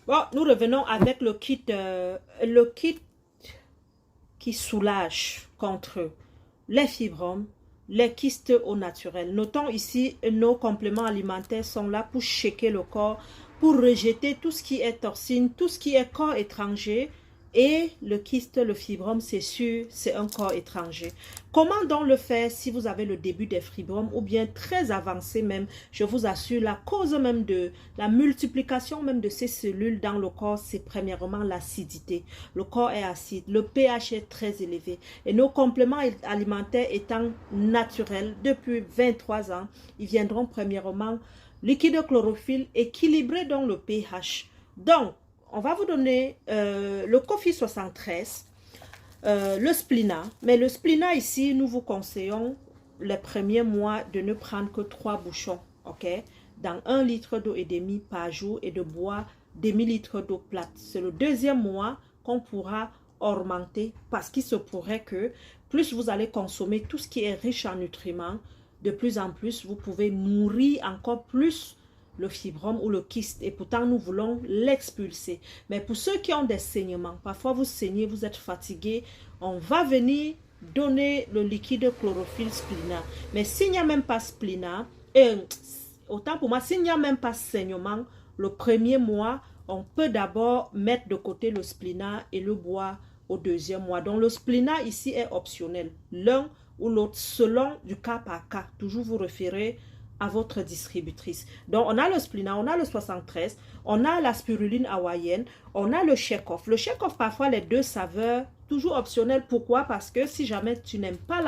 Bon, nous revenons avec le kit qui soulage contre les fibromes, les kystes au naturel. Notons ici, nos compléments alimentaires sont là pour checker le corps, pour rejeter tout ce qui est toxine, tout ce qui est corps étranger. Et le kyste, le fibrome, c'est sûr, c'est un corps étranger. Comment donc le faire si vous avez le début des fibromes ou bien très avancé même? Je vous assure, la cause même de la multiplication même de ces cellules dans le corps, c'est premièrement l'acidité. Le corps est acide, le pH est très élevé. Et nos compléments alimentaires étant naturels depuis 23 ans, ils viendront premièrement liquide chlorophylle équilibrer dans le pH. Donc, on va vous donner le Coffee 73, le Splina. Mais le Splina ici, nous vous conseillons les premiers mois de ne prendre que 3 bouchons, ok? Dans 1 litre d'eau et demi par jour et de boire demi-litre d'eau plate. C'est le deuxième mois qu'on pourra augmenter parce qu'il se pourrait que plus vous allez consommer tout ce qui est riche en nutriments, de plus en plus, vous pouvez nourrir encore plus le fibrome ou le kyste, et pourtant nous voulons l'expulser. Mais pour ceux qui ont des saignements, parfois vous saignez, vous êtes fatigué, on va venir donner le liquide chlorophylle Splina. Mais s'il n'y a même pas Splina, autant pour moi, s'il n'y a même pas saignement, le premier mois, on peut d'abord mettre de côté le Splina et le boire au deuxième mois. Donc le Splina ici est optionnel, l'un ou l'autre, selon du cas par cas. Toujours vous référez à votre distributrice. Donc, on a le Splina, on a le 73, on a la spiruline hawaïenne, on a le Shake-Off. Le Shake-Off, parfois, les deux saveurs, toujours optionnel. Pourquoi? Parce que si jamais tu n'aimes pas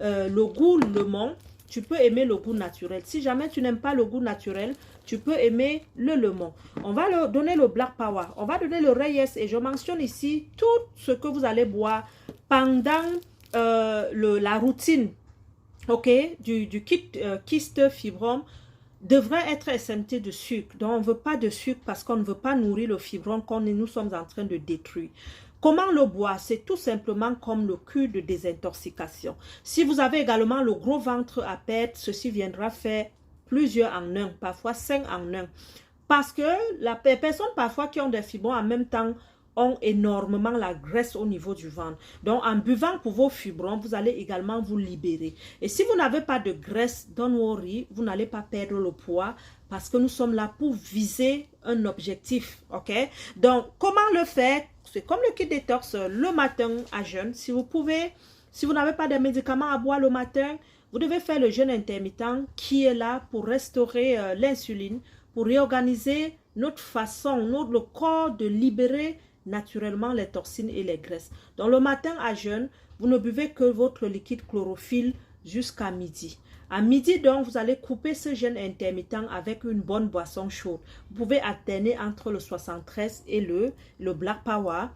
le goût lemon, tu peux aimer le goût naturel. Si jamais tu n'aimes pas le goût naturel, tu peux aimer le lemon. On va leur donner le Black Power, on va donner le Reyes, et je mentionne ici tout ce que vous allez boire pendant la routine, ok, du kyste fibrome devrait être exempté de sucre. Donc, on ne veut pas de sucre parce qu'on ne veut pas nourrir le fibrome qu'on nous sommes en train de détruire. Comment le boire? C'est tout simplement comme le cure de désintoxication. Si vous avez également le gros ventre à perdre, ceci viendra faire plusieurs en un, parfois 5 en un. Parce que les personnes parfois qui ont des fibromes en même temps ont énormément la graisse au niveau du ventre. Donc, en buvant pour vos fibromes, vous allez également vous libérer. Et si vous n'avez pas de graisse dans vos riz, vous n'allez pas perdre le poids parce que nous sommes là pour viser un objectif, ok? Donc, comment le faire? C'est comme le kit détox le matin à jeûne. Si vous pouvez, si vous n'avez pas de médicaments à boire le matin, vous devez faire le jeûne intermittent qui est là pour restaurer l'insuline, pour réorganiser notre façon, le corps de libérer naturellement les toxines et les graisses. Donc le matin à jeûne, vous ne buvez que votre liquide chlorophylle jusqu'à midi. À midi, donc, vous allez couper ce jeûne intermittent avec une bonne boisson chaude. Vous pouvez alterner entre le 73 et le Black Power.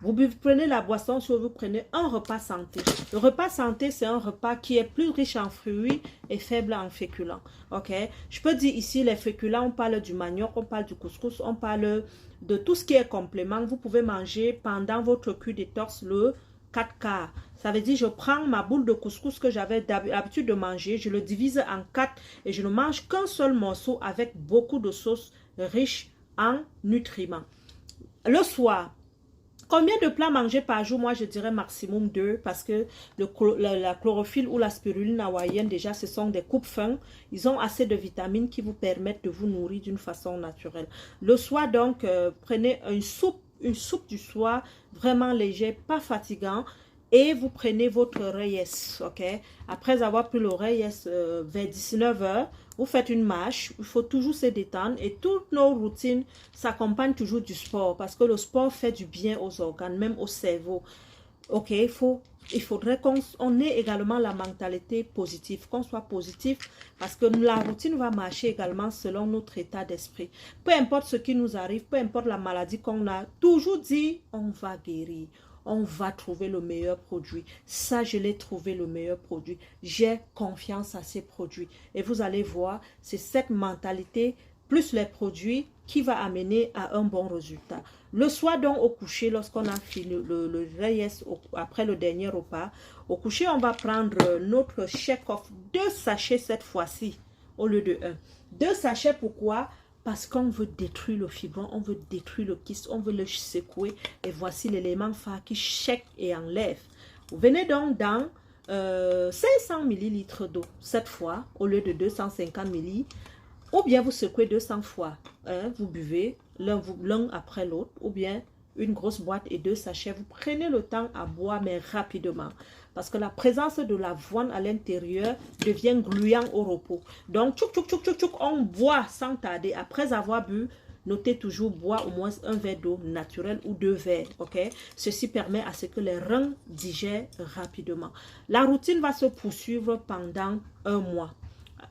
Vous prenez la boisson chaude, vous prenez un repas santé. Le repas santé, c'est un repas qui est plus riche en fruits et faible en féculents. Ok? Je peux dire ici, les féculents, on parle du manioc, on parle du couscous, on parle de tout ce qui est complément. Vous pouvez manger pendant votre cure détox le 4 quarts. Ça veut dire, je prends ma boule de couscous que j'avais d'habitude de manger, je le divise en 4 et je ne mange qu'un seul morceau avec beaucoup de sauce riche en nutriments. Le soir, combien de plats manger par jour? Moi, je dirais maximum 2 parce que la chlorophylle ou la spiruline hawaïenne, déjà, ce sont des coupes-fins. Ils ont assez de vitamines qui vous permettent de vous nourrir d'une façon naturelle. Le soir, donc, prenez une soupe du soir, vraiment léger, pas fatigant. Et vous prenez votre Reyes, ok? Après avoir pris le Reyes vers 19 h, vous faites une marche. Il faut toujours se détendre. Et toutes nos routines s'accompagnent toujours du sport. Parce que le sport fait du bien aux organes, même au cerveau. Ok, il faudrait qu'on ait également la mentalité positive, qu'on soit positif. Parce que la routine va marcher également selon notre état d'esprit. Peu importe ce qui nous arrive, peu importe la maladie qu'on a, toujours dit, on va guérir. On va trouver le meilleur produit. Ça, je l'ai trouvé le meilleur produit. J'ai confiance à ces produits. Et vous allez voir, c'est cette mentalité plus les produits qui va amener à un bon résultat. Le soir donc au coucher, lorsqu'on a fini le Reyes après le dernier repas, au coucher, on va prendre notre Shake-Off, 2 sachets cette fois-ci au lieu de 1. 2 sachets, pourquoi? Parce qu'on veut détruire le fibrome, on veut détruire le kyste, on veut le secouer. Et voici l'élément phare qui check et enlève. Vous venez donc dans 500 ml d'eau, cette fois, au lieu de 250 ml. Ou bien vous secouez 200 fois. Hein, vous buvez l'un après l'autre. Ou bien une grosse boîte et 2 sachets. Vous prenez le temps à boire, mais rapidement. Parce que la présence de l'avoine à l'intérieur devient gluant au repos. Donc, tchouk, tchouk, tchouk, tchouk, tchouk, on boit sans tarder. Après avoir bu, notez toujours boire au moins un verre d'eau naturelle ou 2 verres. Okay? Ceci permet à ce que les reins digèrent rapidement. La routine va se poursuivre pendant 1 mois.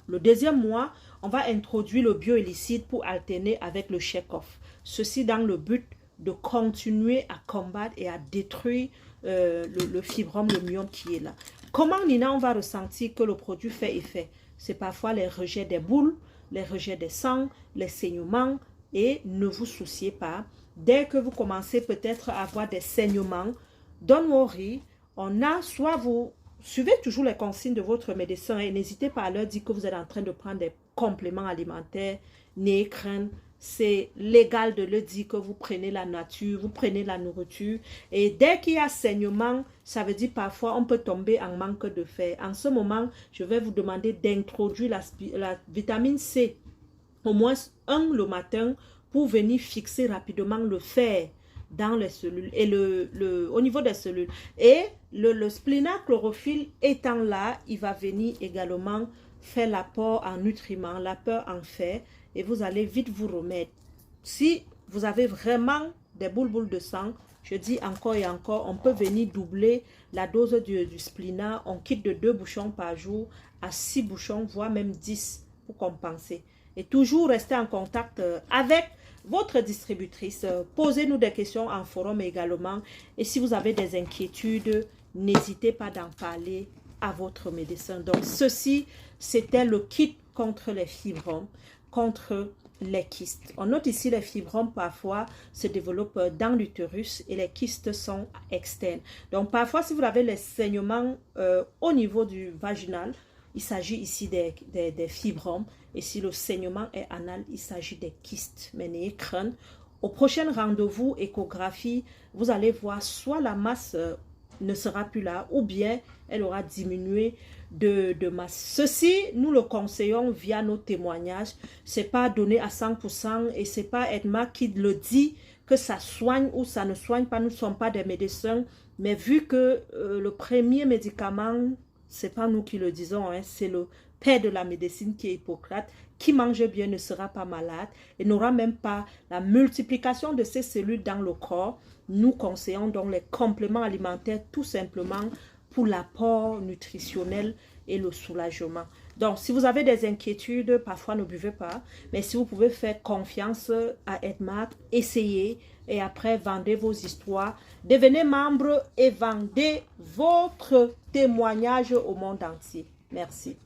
Le deuxième mois, on va introduire le bioillicide pour alterner avec le check-off. Ceci dans le but de continuer à combattre et à détruire le fibrome, le myome qui est là. Comment, Nina, on va ressentir que le produit fait effet? C'est parfois les rejets des boules, les rejets des sangs, les saignements. Et ne vous souciez pas, dès que vous commencez peut-être à avoir des saignements, don't worry, on a soit vous suivez toujours les consignes de votre médecin et n'hésitez pas à leur dire que vous êtes en train de prendre des compléments alimentaires, nez, crâne. C'est légal de le dire que vous prenez la nature, vous prenez la nourriture. Et dès qu'il y a saignement, ça veut dire parfois on peut tomber en manque de fer. En ce moment, je vais vous demander d'introduire la vitamine C, au moins 1 le matin, pour venir fixer rapidement le fer dans les cellules et au niveau des cellules. Et le splénachlorophylle étant là, il va venir également faire l'apport en nutriments, l'apport en fer. Et vous allez vite vous remettre. Si vous avez vraiment des boules de sang, je dis encore et encore, on peut venir doubler la dose du spléna. On quitte de 2 bouchons par jour à 6 bouchons, voire même 10 pour compenser. Et toujours rester en contact avec votre distributrice. Posez-nous des questions en forum également. Et si vous avez des inquiétudes, n'hésitez pas d'en parler à votre médecin. Donc, ceci, c'était le kit contre les fibromes, contre les kystes. On note ici les fibromes parfois se développent dans l'utérus et les kystes sont externes. Donc parfois si vous avez les saignements au niveau du vaginal, il s'agit ici des fibromes. Et si le saignement est anal, il s'agit des kystes. Mais n'ayez crainte. Au prochain rendez-vous échographie, vous allez voir soit la masse ne sera plus là ou bien elle aura diminué de masse. Ceci, nous le conseillons via nos témoignages. Ce n'est pas donné à 100% et ce n'est pas Edma qui le dit que ça soigne ou ça ne soigne pas. Nous ne sommes pas des médecins. Mais vu que le premier médicament, ce n'est pas nous qui le disons, hein, c'est le père de la médecine qui est Hippocrate, qui mange bien ne sera pas malade et n'aura même pas la multiplication de ces cellules dans le corps. Nous conseillons donc les compléments alimentaires tout simplement pour l'apport nutritionnel et le soulagement. Donc, si vous avez des inquiétudes, parfois ne buvez pas. Mais si vous pouvez faire confiance à Edma, essayez et après vendez vos histoires. Devenez membre et vendez votre témoignage au monde entier. Merci.